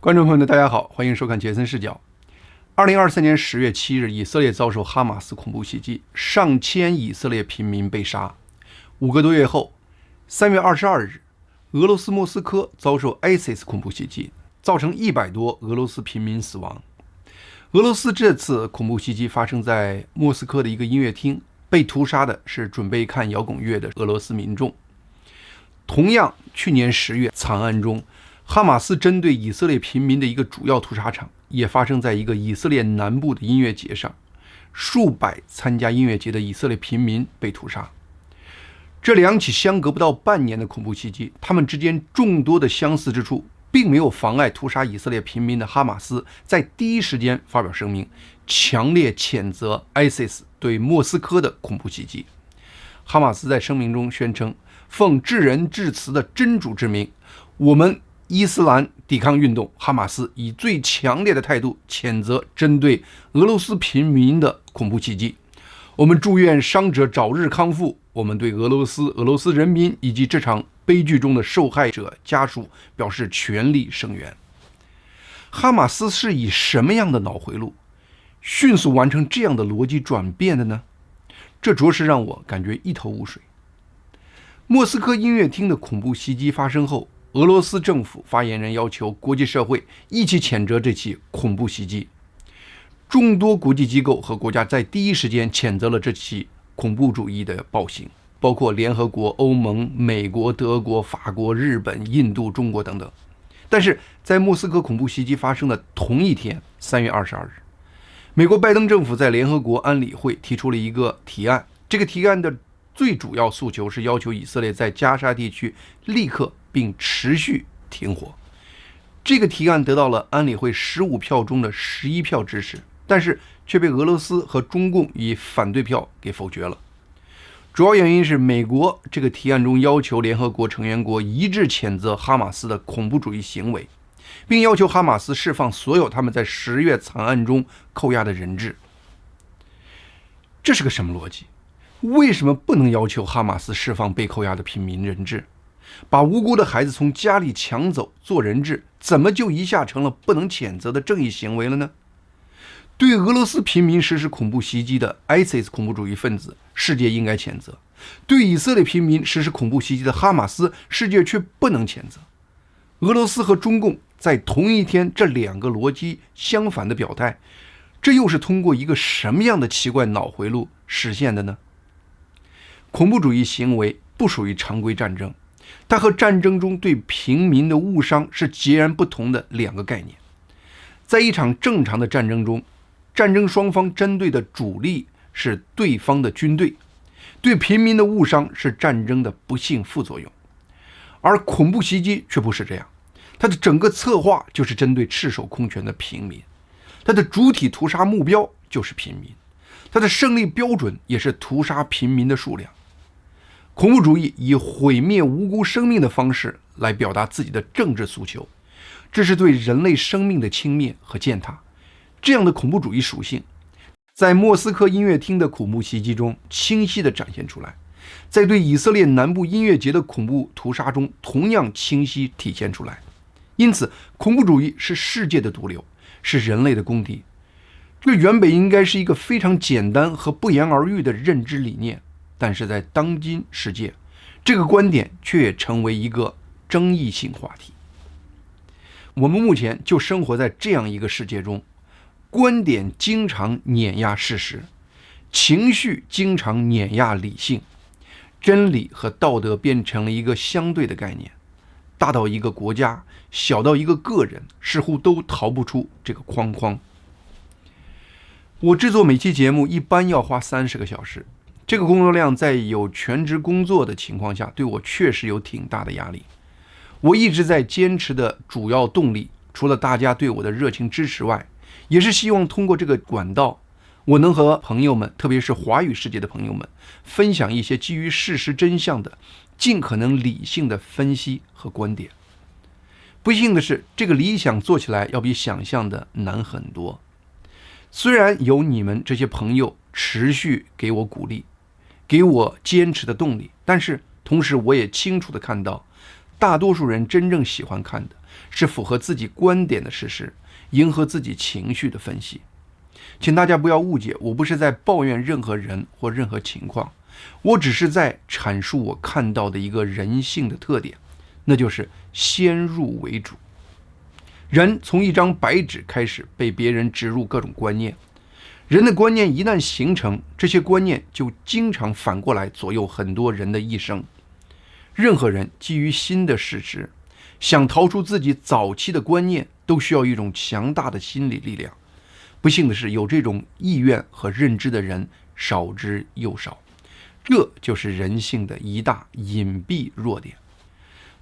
观众朋友们，大家好，欢迎收看杰森视角。2023年10月7日，以色列遭受哈马斯恐怖袭击，上千以色列平民被杀。5个多月后，3月22日，俄罗斯莫斯科遭受 ISIS 恐怖袭击，造成100多俄罗斯平民死亡。俄罗斯这次恐怖袭击发生在莫斯科的一个音乐厅，被屠杀的是准备看摇滚乐的俄罗斯民众。同样，去年10月惨案中，哈马斯针对以色列平民的一个主要屠杀场，也发生在一个以色列南部的音乐节上，数百参加音乐节的以色列平民被屠杀。这两起相隔不到半年的恐怖袭击，他们之间众多的相似之处，并没有妨碍屠杀以色列平民的哈马斯在第一时间发表声明，强烈谴责 ISIS 对莫斯科的恐怖袭击。哈马斯在声明中宣称，奉至仁至慈的真主之名，我们伊斯兰抵抗运动哈马斯以最强烈的态度谴责针对俄罗斯平民的恐怖袭击。我们祝愿伤者早日康复。我们对俄罗斯人民以及这场悲剧中的受害者家属表示全力声援。哈马斯是以什么样的脑回路，迅速完成这样的逻辑转变的呢？这着实让我感觉一头雾水。莫斯科音乐厅的恐怖袭击发生后，俄罗斯政府发言人要求国际社会一起谴责这起恐怖袭击。众多国际机构和国家在第一时间谴责了这起恐怖主义的暴行，包括联合国、欧盟、美国、德国、法国、日本、印度、中国等等。但是在莫斯科恐怖袭击发生的同一天，3月22日，美国拜登政府在联合国安理会提出了一个提案，这个提案的最主要诉求是要求以色列在加沙地区立刻并持续停火。这个提案得到了安理会15票中的11票支持，但是却被俄罗斯和中共以反对票给否决了。主要原因是美国这个提案中要求联合国成员国一致谴责哈马斯的恐怖主义行为，并要求哈马斯释放所有他们在10月惨案中扣押的人质。这是个什么逻辑？为什么不能要求哈马斯释放被扣押的平民人质？把无辜的孩子从家里抢走做人质，怎么就一下成了不能谴责的正义行为了呢？对俄罗斯平民实施恐怖袭击的 ISIS 恐怖主义分子，世界应该谴责；对以色列平民实施恐怖袭击的哈马斯，世界却不能谴责。俄罗斯和中共在同一天这两个逻辑相反的表态，这又是通过一个什么样的奇怪脑回路实现的呢？恐怖主义行为不属于常规战争，它和战争中对平民的误伤是截然不同的两个概念。在一场正常的战争中，战争双方针对的主力是对方的军队，对平民的误伤是战争的不幸副作用。而恐怖袭击却不是这样，它的整个策划就是针对赤手空拳的平民，它的主体屠杀目标就是平民，它的胜利标准也是屠杀平民的数量。恐怖主义以毁灭无辜生命的方式来表达自己的政治诉求，这是对人类生命的轻蔑和践踏。这样的恐怖主义属性在莫斯科音乐厅的恐怖袭击中清晰地展现出来，在对以色列南部音乐节的恐怖屠杀中同样清晰体现出来。因此，恐怖主义是世界的毒瘤，是人类的公敌。这原本应该是一个非常简单和不言而喻的认知理念，但是在当今世界，这个观点却也成为一个争议性话题。我们目前就生活在这样一个世界中，观点经常碾压事实，情绪经常碾压理性，真理和道德变成了一个相对的概念，大到一个国家，小到一个个人，似乎都逃不出这个框框。我制作每期节目一般要花30个小时，这个工作量在有全职工作的情况下，对我确实有挺大的压力。我一直在坚持的主要动力，除了大家对我的热情支持外，也是希望通过这个管道，我能和朋友们，特别是华语世界的朋友们，分享一些基于事实真相的、尽可能理性的分析和观点。不幸的是，这个理想做起来要比想象的难很多。虽然有你们这些朋友持续给我鼓励，给我坚持的动力，但是同时我也清楚地看到，大多数人真正喜欢看的是符合自己观点的事实，迎合自己情绪的分析。请大家不要误解，我不是在抱怨任何人或任何情况，我只是在阐述我看到的一个人性的特点，那就是先入为主。人从一张白纸开始被别人植入各种观念，人的观念一旦形成，这些观念就经常反过来左右很多人的一生。任何人基于新的事实，想逃出自己早期的观念，都需要一种强大的心理力量。不幸的是，有这种意愿和认知的人少之又少，这就是人性的一大隐蔽弱点。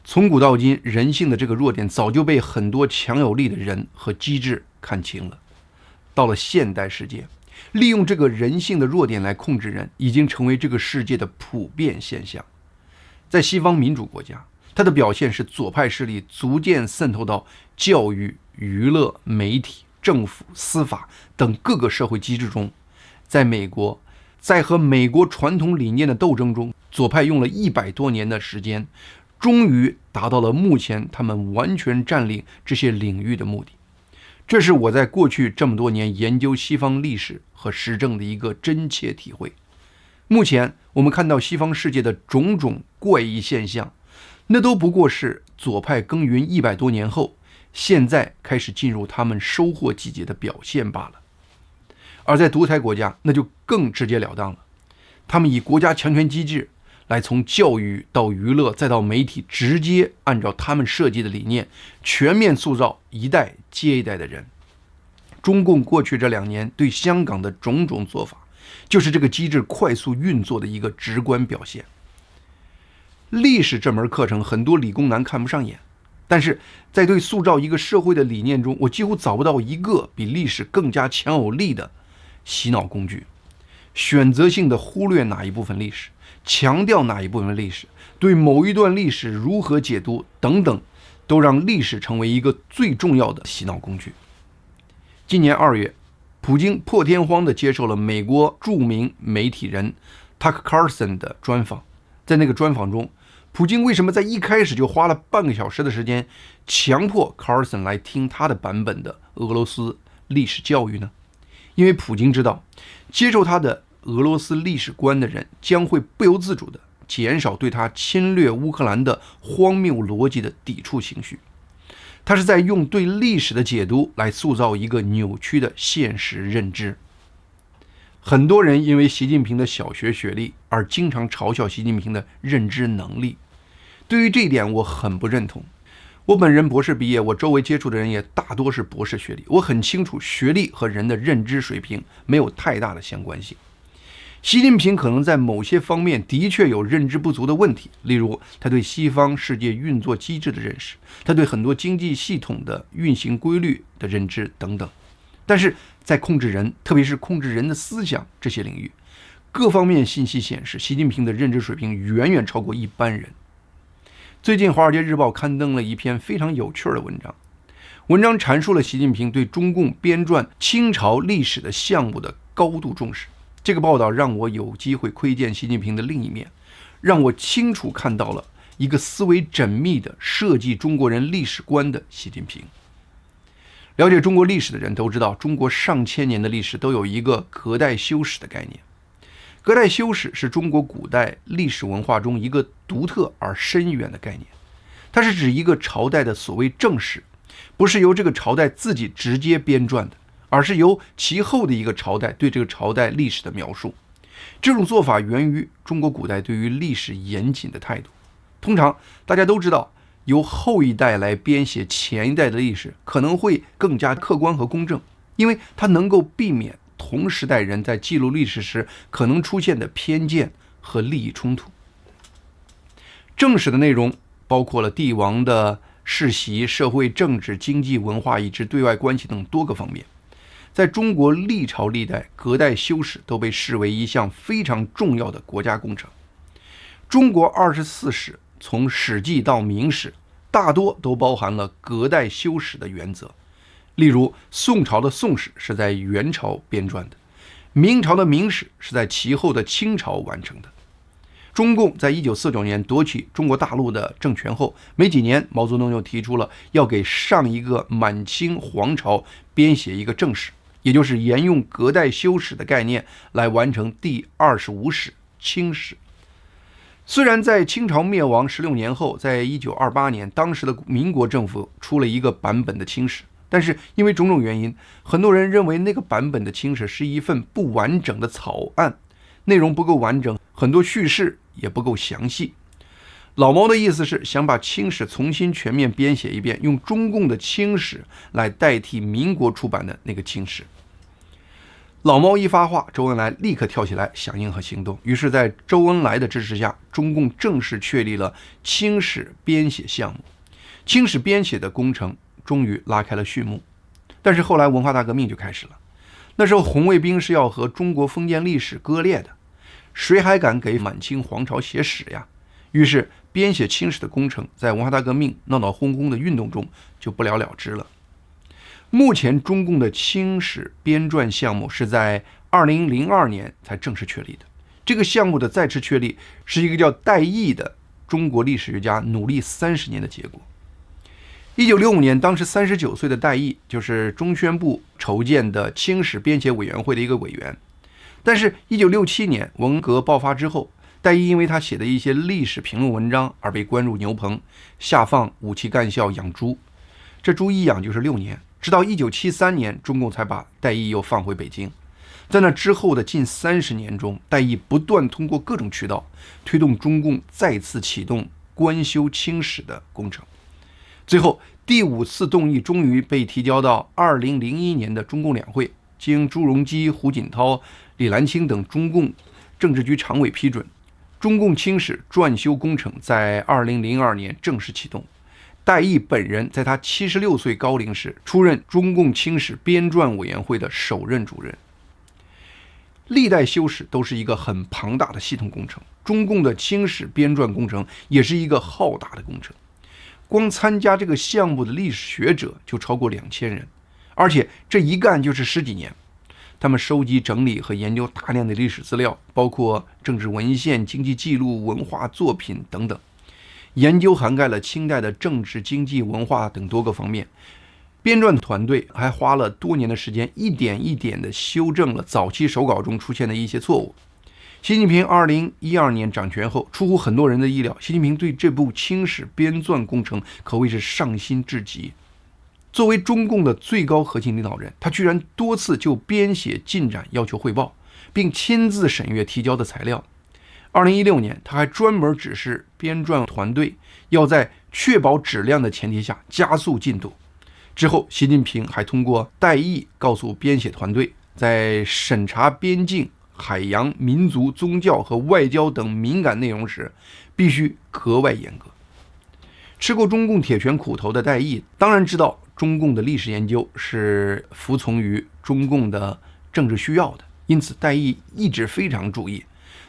从古到今，人性的这个弱点早就被很多强有力的人和机制看清了。到了现代世界，利用这个人性的弱点来控制人，已经成为这个世界的普遍现象。在西方民主国家，它的表现是左派势力逐渐渗透到教育、娱乐、媒体、政府、司法等各个社会机制中。在美国，在和美国传统理念的斗争中，左派用了100多年的时间，终于达到了目前他们完全占领这些领域的目的。这是我在过去这么多年研究西方历史和时政的一个真切体会。目前我们看到西方世界的种种怪异现象，那都不过是左派耕耘100多年后，现在开始进入他们收获季节的表现罢了。而在独裁国家，那就更直截了当了，他们以国家强权机制来从教育到娱乐再到媒体，直接按照他们设计的理念，全面塑造一代接一代的人。中共过去这2年对香港的种种做法，就是这个机制快速运作的一个直观表现。历史这门课程，很多理工男看不上眼，但是在对塑造一个社会的理念中，我几乎找不到一个比历史更加强有力的洗脑工具。选择性的忽略哪一部分历史，强调哪一部分历史，对某一段历史如何解读等等，都让历史成为一个最重要的洗脑工具。今年2月，普京破天荒地接受了美国著名媒体人 Tucker Carlson 的专访。在那个专访中，普京为什么在一开始就花了半个小时的时间，强迫 Carlson 来听他的版本的俄罗斯历史教育呢？因为普京知道，接受他的俄罗斯历史观的人将会不由自主地减少对他侵略乌克兰的荒谬逻辑的抵触情绪。他是在用对历史的解读来塑造一个扭曲的现实认知。很多人因为习近平的小学学历而经常嘲笑习近平的认知能力，对于这一点我很不认同。我本人博士毕业，我周围接触的人也大多是博士学历，我很清楚学历和人的认知水平没有太大的相关性。习近平可能在某些方面的确有认知不足的问题，例如他对西方世界运作机制的认识，他对很多经济系统的运行规律的认知等等。但是在控制人，特别是控制人的思想这些领域，各方面信息显示，习近平的认知水平远远超过一般人。最近《华尔街日报》刊登了一篇非常有趣的文章，文章阐述了习近平对中共编撰清朝历史的项目的高度重视。这个报道让我有机会窥见习近平的另一面，让我清楚看到了一个思维缜密的设计中国人历史观的习近平。了解中国历史的人都知道，中国上千年的历史都有一个隔代修史的概念。隔代修史是中国古代历史文化中一个独特而深远的概念，它是指一个朝代的所谓正史，不是由这个朝代自己直接编撰的，而是由其后的一个朝代对这个朝代历史的描述。这种做法源于中国古代对于历史严谨的态度。通常大家都知道，由后一代来编写前一代的历史可能会更加客观和公正，因为它能够避免同时代人在记录历史时可能出现的偏见和利益冲突。正史的内容包括了帝王的世袭、社会政治、经济、文化以及对外关系等多个方面。在中国历朝历代，隔代修史都被视为一项非常重要的国家工程。中国24史从史记到明史，大多都包含了隔代修史的原则。例如，宋朝的宋史是在元朝编撰的，明朝的明史是在其后的清朝完成的。中共在1949年夺取中国大陆的政权后，没几年，毛泽东就提出了要给上一个满清皇朝编写一个正史，也就是沿用隔代修史的概念来完成第25史清史。虽然在清朝灭亡16年后，在1928年，当时的民国政府出了一个版本的清史，但是因为种种原因，很多人认为那个版本的清史是一份不完整的草案，内容不够完整，很多叙事也不够详细。老毛的意思是想把清史重新全面编写一遍，用中共的清史来代替民国出版的那个清史。老毛一发话，周恩来立刻跳起来响应和行动。于是在周恩来的支持下，中共正式确立了清史编写项目。清史编写的工程终于拉开了序幕。但是后来文化大革命就开始了，那时候红卫兵是要和中国封建历史割裂的，谁还敢给满清皇朝写史呀？于是编写清史的工程在文化大革命闹闹哄哄的运动中就不了了之了。目前中共的清史编撰项目是在2002年才正式确立的。这个项目的再次确立是一个叫戴毅的中国历史学家努力30年的结果。1965年，当时39岁的戴毅就是中宣部筹建的清史编写委员会的一个委员。但是1967年文革爆发之后，戴毅因为他写的一些历史评论文章而被关入牛棚，下放武器干校养猪。这猪一养就是6年，直到1973年，中共才把戴毅又放回北京。在那之后的近30年中，戴毅不断通过各种渠道推动中共再次启动官修清史的工程。最后第5次动议终于被提交到2001年的中共两会，经朱镕基、胡锦涛、李兰清等中共政治局常委批准，中共清史撰修工程在2002年正式启动。戴毅本人在他76岁高龄时出任中共清史编撰委员会的首任主任。历代修史都是一个很庞大的系统工程，中共的清史编撰工程也是一个浩大的工程。光参加这个项目的历史学者就超过2000人，而且这一干就是10几年。他们收集、整理和研究大量的历史资料，包括政治文献、经济记录、文化作品等等。研究涵盖了清代的政治、经济、文化等多个方面。编撰团队还花了多年的时间，一点一点地修正了早期手稿中出现的一些错误。习近平2012年掌权后，出乎很多人的意料，习近平对这部清史编纂工程可谓是上心至极。作为中共的最高核心领导人，他居然多次就编写进展要求汇报，并亲自审阅提交的材料。2016年，他还专门指示编撰团队要在确保质量的前提下加速进度。之后，习近平还通过戴毅告诉编写团队，在审查边境、海洋、民族、宗教和外交等敏感内容时，必须格外严格。吃过中共铁拳苦头的戴毅当然知道中共的历史研究是服从于中共的政治需要的，因此戴毅一直非常注意，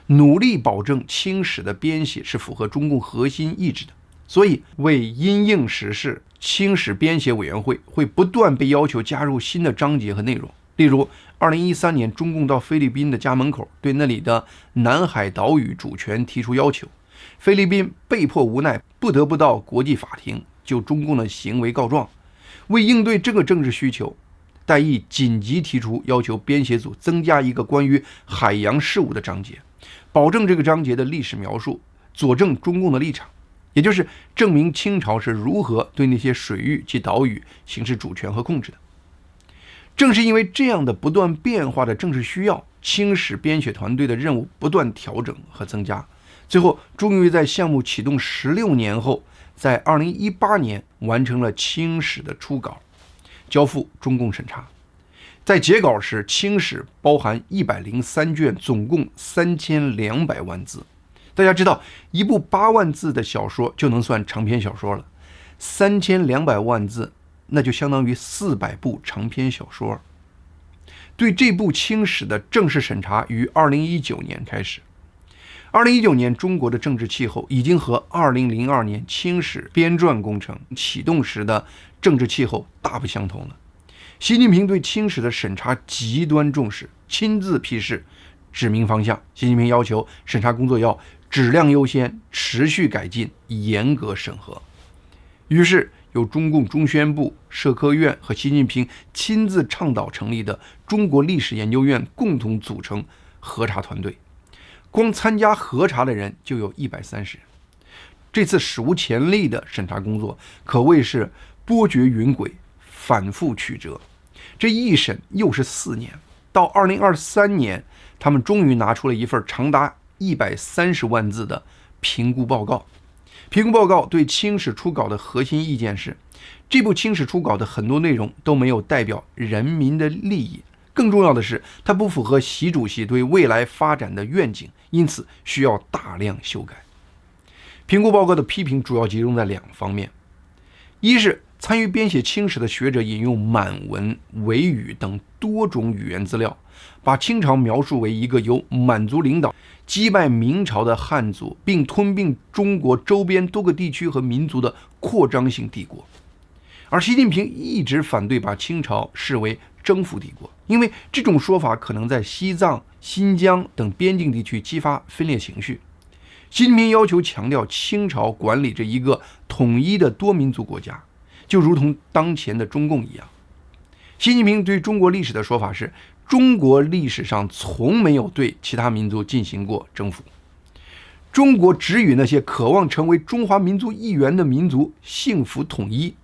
努力保证清史的编写是符合中共核心意志的。所以为因应时事，清史编写委员会会不断被要求加入新的章节和内容。例如2013年，中共到菲律宾的家门口对那里的南海岛屿主权提出要求，菲律宾被迫无奈，不得不到国际法庭就中共的行为告状。为应对这个政治需求，戴毅紧急提出要求编写组增加一个关于海洋事务的章节，保证这个章节的历史描述，佐证中共的立场，也就是证明清朝是如何对那些水域及岛屿行使主权和控制的。正是因为这样的不断变化的政治需要，清史编写团队的任务不断调整和增加，最后终于在项目启动16年后，在2018年完成了清史的初稿，交付中共审查。在截稿时，清史包含103卷，总共3200万字。大家知道，一部8万字的小说就能算长篇小说了，3200万字那就相当于400部长篇小说。对这部清史的正式审查于2019年开始。2019年，中国的政治气候已经和2002年清史编撰工程启动时的政治气候大不相同了。习近平对清史的审查极端重视，亲自批示，指明方向。习近平要求审查工作要质量优先，持续改进，严格审核。于是由中共中宣部、社科院和习近平亲自倡导成立的中国历史研究院共同组成核查团队，光参加核查的人就有130人。这次史无前例的审查工作可谓是波谲云诡，反复曲折。这一审又是4年，到2023年，他们终于拿出了一份长达130万字的评估报告。评估报告对清史初稿的核心意见是，这部清史初稿的很多内容都没有代表人民的利益，更重要的是，它不符合习主席对未来发展的愿景，因此需要大量修改。评估报告的批评主要集中在2方面，一是参与编写清史的学者引用满文、维语等多种语言资料，把清朝描述为一个由满族领导击败明朝的汉族，并吞并中国周边多个地区和民族的扩张性帝国。而习近平一直反对把清朝视为征服帝国，因为这种说法可能在西藏、新疆等边境地区激发分裂情绪。习近平要求强调清朝管理着一个统一的多民族国家，就如同当前的中共一样。习近平对中国历史的说法是，中国历史上从没有对其他民族进行过征服，中国只与那些渴望成为中华民族一员的民族幸福统一。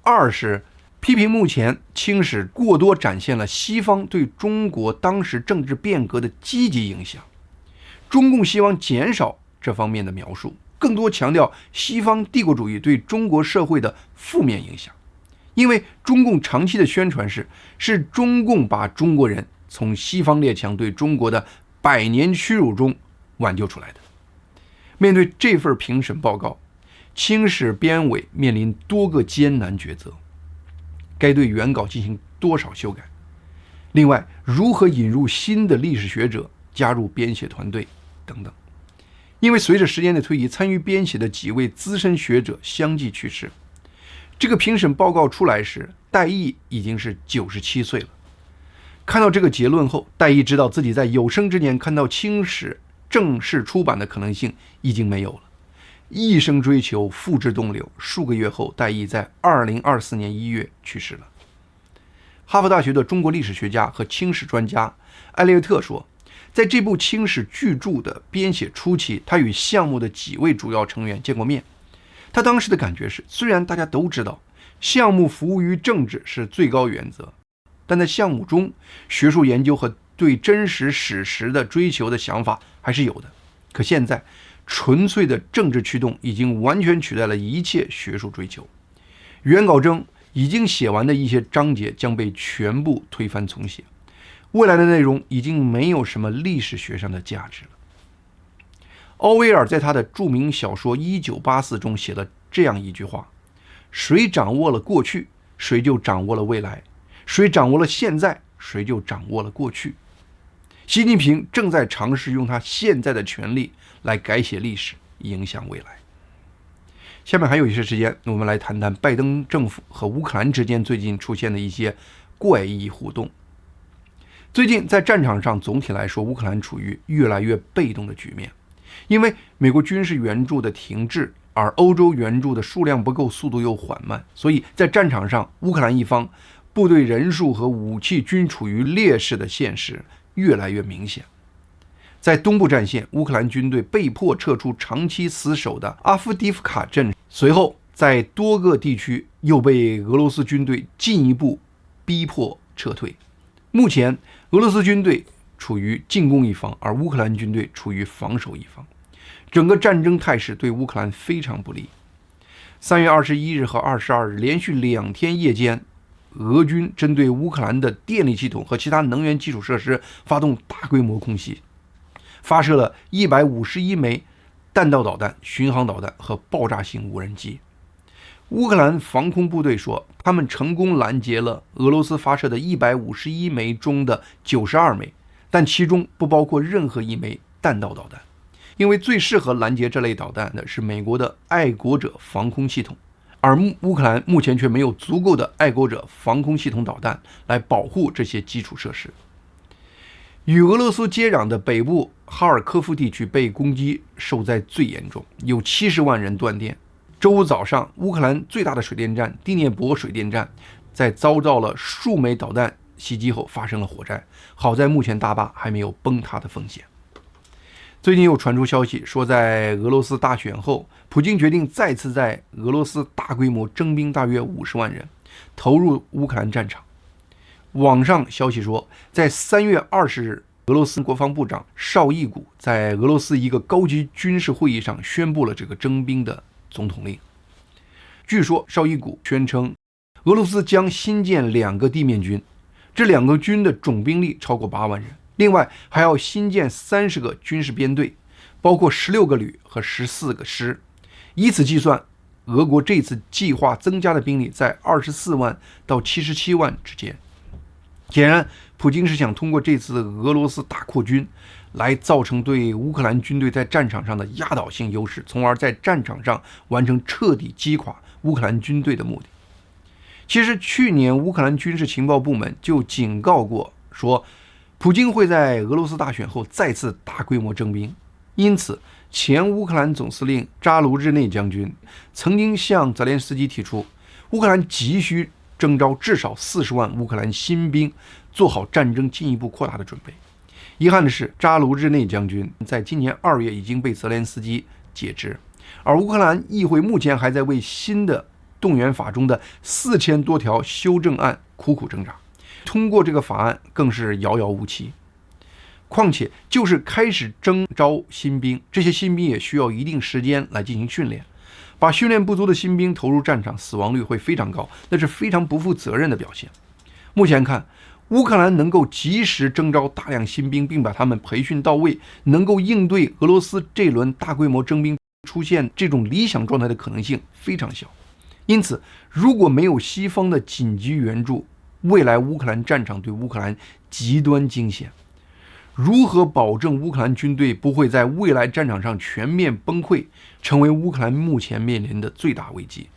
二是批评目前清史过多展现了西方对中国当时政治变革的积极影响，中共希望减少这方面的描述，更多强调西方帝国主义对中国社会的负面影响。因为中共长期的宣传是中共把中国人从西方列强对中国的100年屈辱中挽救出来的。面对这份评审报告，清史编委面临多个艰难抉择，该对原稿进行多少修改？另外，如何引入新的历史学者加入编写团队等等。因为随着时间的推移，参与编写的几位资深学者相继去世。这个评审报告出来时，戴毅已经是97岁了。看到这个结论后，戴毅知道自己在有生之年看到清史正式出版的可能性已经没有了。一生追求，付之东流。数个月后，戴毅在2024年1月去世了。哈佛大学的中国历史学家和清史专家艾利约特说，在这部清史巨著的编写初期，他与项目的几位主要成员见过面。他当时的感觉是，虽然大家都知道项目服务于政治是最高原则，但在项目中，学术研究和对真实史实的追求的想法还是有的。可现在，纯粹的政治驱动已经完全取代了一切学术追求。原稿中已经写完的一些章节将被全部推翻重写，未来的内容已经没有什么历史学上的价值了。奥威尔在他的著名小说《1984》中写了这样一句话：谁掌握了过去，谁就掌握了未来；谁掌握了现在，谁就掌握了过去。习近平正在尝试用他现在的权力来改写历史，影响未来。下面还有一些时间，我们来谈谈拜登政府和乌克兰之间最近出现的一些怪异互动。最近在战场上，总体来说，乌克兰处于越来越被动的局面。因为美国军事援助的停滞，而欧洲援助的数量不够，速度又缓慢，所以在战场上，乌克兰一方部队人数和武器均处于劣势的现实越来越明显。在东部战线，乌克兰军队被迫撤出长期死守的阿夫迪夫卡镇，随后在多个地区又被俄罗斯军队进一步逼迫撤退。目前，俄罗斯军队处于进攻一方，而乌克兰军队处于防守一方，整个战争态势对乌克兰非常不利。3月21日和22日连续2天夜间，俄军针对乌克兰的电力系统和其他能源基础设施发动大规模空袭，发射了151枚弹道导弹、巡航导弹和爆炸性无人机。乌克兰防空部队说，他们成功拦截了俄罗斯发射的151枚中的92枚，但其中不包括任何一枚弹道导弹，因为最适合拦截这类导弹的是美国的爱国者防空系统，而乌克兰目前却没有足够的爱国者防空系统导弹来保护这些基础设施。与俄罗斯接壤的北部哈尔科夫地区被攻击受灾最严重，有70万人断电。周五早上，乌克兰最大的水电站第聂伯水电站在遭到了数枚导弹袭击后发生了火灾，好在目前大坝还没有崩塌的风险。最近又传出消息说，在俄罗斯大选后，普京决定再次在俄罗斯大规模征兵，大约50万人投入乌克兰战场。网上消息说，在3月20日，俄罗斯国防部长绍伊古在俄罗斯一个高级军事会议上宣布了这个征兵的总统令。据说绍伊古宣称，俄罗斯将新建2个地面军，这2个军的总兵力超过8万人，另外还要新建30个军事编队，包括16个旅和14个师。以此计算，俄国这次计划增加的兵力在24万到77万之间。显然，普京是想通过这次俄罗斯大扩军来造成对乌克兰军队在战场上的压倒性优势，从而在战场上完成彻底击垮乌克兰军队的目的。其实去年乌克兰军事情报部门就警告过，说普京会在俄罗斯大选后再次大规模征兵，因此前乌克兰总司令扎卢日内将军曾经向泽连斯基提出，乌克兰急需征召至少40万乌克兰新兵，做好战争进一步扩大的准备。遗憾的是，扎卢日内将军在今年2月已经被泽连斯基解职，而乌克兰议会目前还在为新的动员法中的4000多条修正案苦苦挣扎，通过这个法案更是遥遥无期。况且就是开始征召新兵，这些新兵也需要一定时间来进行训练，把训练不足的新兵投入战场，死亡率会非常高，那是非常不负责任的表现。目前看，乌克兰能够及时征召大量新兵，并把他们培训到位，能够应对俄罗斯这轮大规模征兵出现这种理想状态的可能性非常小。因此，如果没有西方的紧急援助，未来乌克兰战场对乌克兰极端惊险。如何保证乌克兰军队不会在未来战场上全面崩溃，成为乌克兰目前面临的最大危机。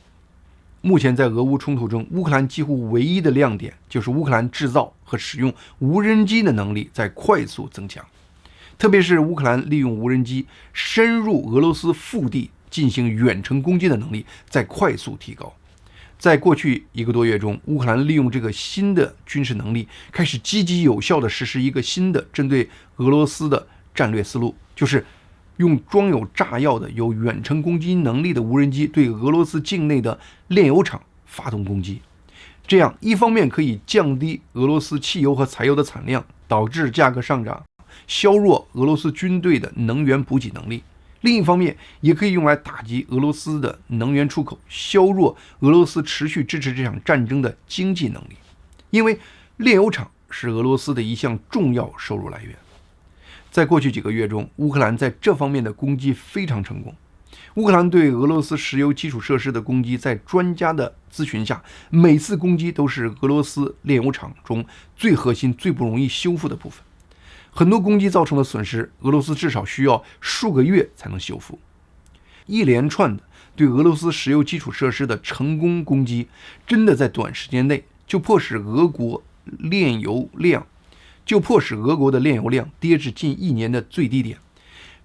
目前在俄乌冲突中，乌克兰几乎唯一的亮点就是乌克兰制造和使用无人机的能力在快速增强，特别是乌克兰利用无人机深入俄罗斯腹地进行远程攻击的能力在快速提高。在过去1个多月中，乌克兰利用这个新的军事能力，开始积极有效地实施一个新的针对俄罗斯的战略思路，就是用装有炸药的有远程攻击能力的无人机对俄罗斯境内的炼油厂发动攻击。这样一方面可以降低俄罗斯汽油和柴油的产量，导致价格上涨，削弱俄罗斯军队的能源补给能力；另一方面也可以用来打击俄罗斯的能源出口，削弱俄罗斯持续支持这场战争的经济能力。因为炼油厂是俄罗斯的一项重要收入来源。在过去几个月中，乌克兰在这方面的攻击非常成功。乌克兰对俄罗斯石油基础设施的攻击，在专家的咨询下，每次攻击都是俄罗斯炼油厂中最核心、最不容易修复的部分。很多攻击造成的损失，俄罗斯至少需要数个月才能修复。一连串的对俄罗斯石油基础设施的成功攻击，真的在短时间内就迫使俄国的炼油量跌至近1年的最低点，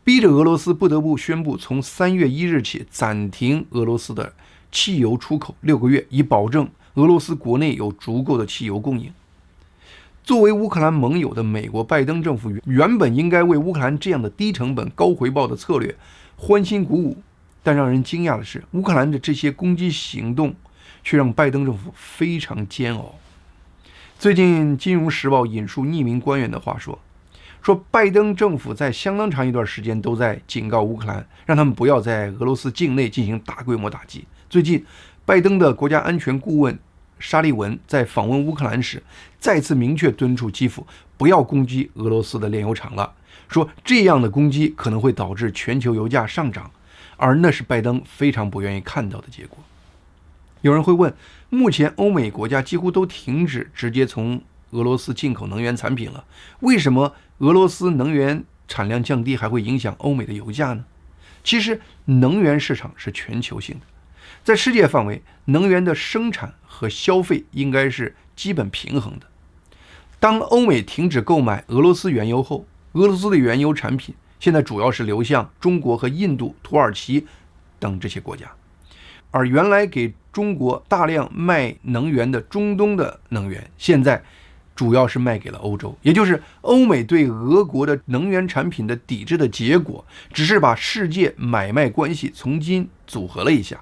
逼着俄罗斯不得不宣布从3月1日起暂停俄罗斯的汽油出口6个月，以保证俄罗斯国内有足够的汽油供应。作为乌克兰盟友的美国拜登政府原本应该为乌克兰这样的低成本高回报的策略欢欣鼓舞，但让人惊讶的是，乌克兰的这些攻击行动却让拜登政府非常煎熬。最近《金融时报》引述匿名官员的话说拜登政府在相当长一段时间都在警告乌克兰，让他们不要在俄罗斯境内进行大规模打击。最近，拜登的国家安全顾问沙利文在访问乌克兰时，再次明确敦促基辅不要攻击俄罗斯的炼油厂了，说这样的攻击可能会导致全球油价上涨，而那是拜登非常不愿意看到的结果。有人会问，目前欧美国家几乎都停止直接从俄罗斯进口能源产品了，为什么俄罗斯能源产量降低还会影响欧美的油价呢？其实能源市场是全球性的，在世界范围，能源的生产和消费应该是基本平衡的。当欧美停止购买俄罗斯原油后，俄罗斯的原油产品现在主要是流向中国和印度、土耳其等这些国家，而原来给中国大量卖能源的中东的能源，现在主要是卖给了欧洲，也就是欧美对俄国的能源产品的抵制的结果，只是把世界买卖关系重新组合了一下。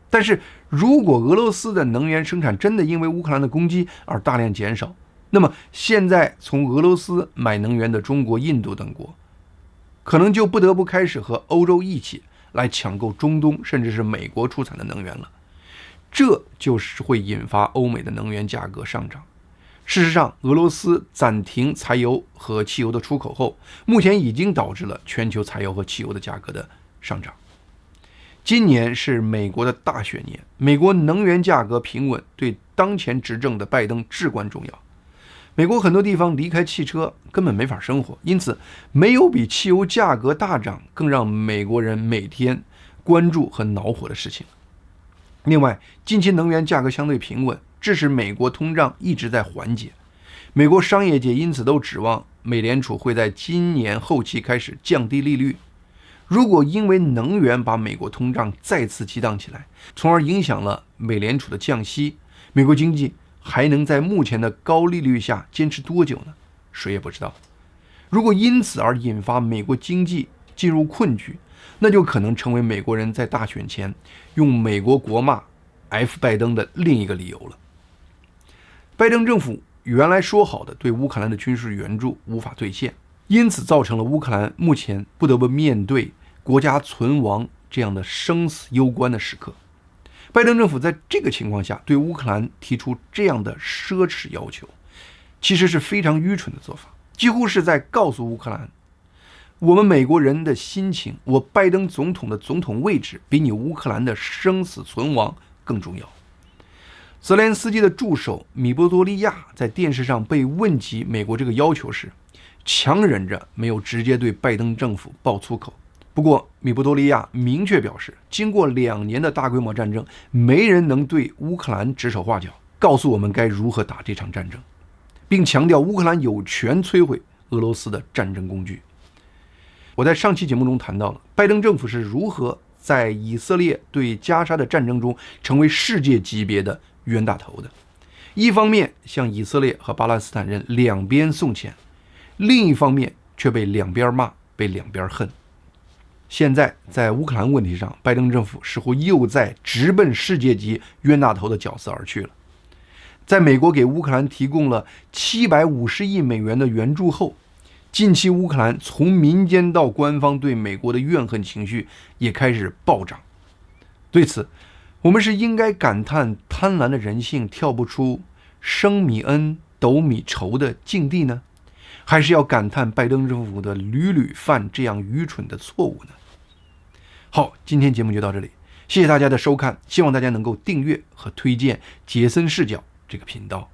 但是如果俄罗斯的能源生产真的因为乌克兰的攻击而大量减少，那么现在从俄罗斯买能源的中国、印度等国，可能就不得不开始和欧洲一起来抢购中东甚至是美国出产的能源了。这就是会引发欧美的能源价格上涨。事实上，俄罗斯暂停柴油和汽油的出口后，目前已经导致了全球柴油和汽油的价格的上涨。今年是美国的大选年，美国能源价格平稳对当前执政的拜登至关重要。美国很多地方离开汽车根本没法生活，因此没有比汽油价格大涨更让美国人每天关注和恼火的事情。另外，近期能源价格相对平稳，致使美国通胀一直在缓解。美国商业界因此都指望美联储会在今年后期开始降低利率。如果因为能源把美国通胀再次激荡起来，从而影响了美联储的降息，美国经济还能在目前的高利率下坚持多久呢？谁也不知道。如果因此而引发美国经济进入困局，那就可能成为美国人在大选前用美国国骂 F 拜登的另一个理由了。拜登政府原来说好的对乌克兰的军事援助无法兑现，因此造成了乌克兰目前不得不面对国家存亡这样的生死攸关的时刻。拜登政府在这个情况下对乌克兰提出这样的奢侈要求，其实是非常愚蠢的做法，几乎是在告诉乌克兰，我们美国人的心情，我拜登总统的总统位置比你乌克兰的生死存亡更重要。泽连斯基的助手米波多利亚在电视上被问及美国这个要求时，强忍着没有直接对拜登政府爆粗口。不过米波多利亚明确表示，经过2年的大规模战争，没人能对乌克兰指手画脚，告诉我们该如何打这场战争，并强调乌克兰有权摧毁俄罗斯的战争工具。我在上期节目中谈到了拜登政府是如何在以色列对加沙的战争中成为世界级别的冤大头的。一方面向以色列和巴勒斯坦人两边送钱，另一方面却被两边骂，被两边恨。现在在乌克兰问题上，拜登政府似乎又在直奔世界级冤大头的角色而去了。在美国给乌克兰提供了750亿美元的援助后，近期乌克兰从民间到官方对美国的怨恨情绪也开始暴涨。对此，我们是应该感叹贪婪的人性跳不出升米恩斗米仇的境地呢，还是要感叹拜登政府的屡屡犯这样愚蠢的错误呢？好，今天节目就到这里，谢谢大家的收看，希望大家能够订阅和推荐杰森视角这个频道。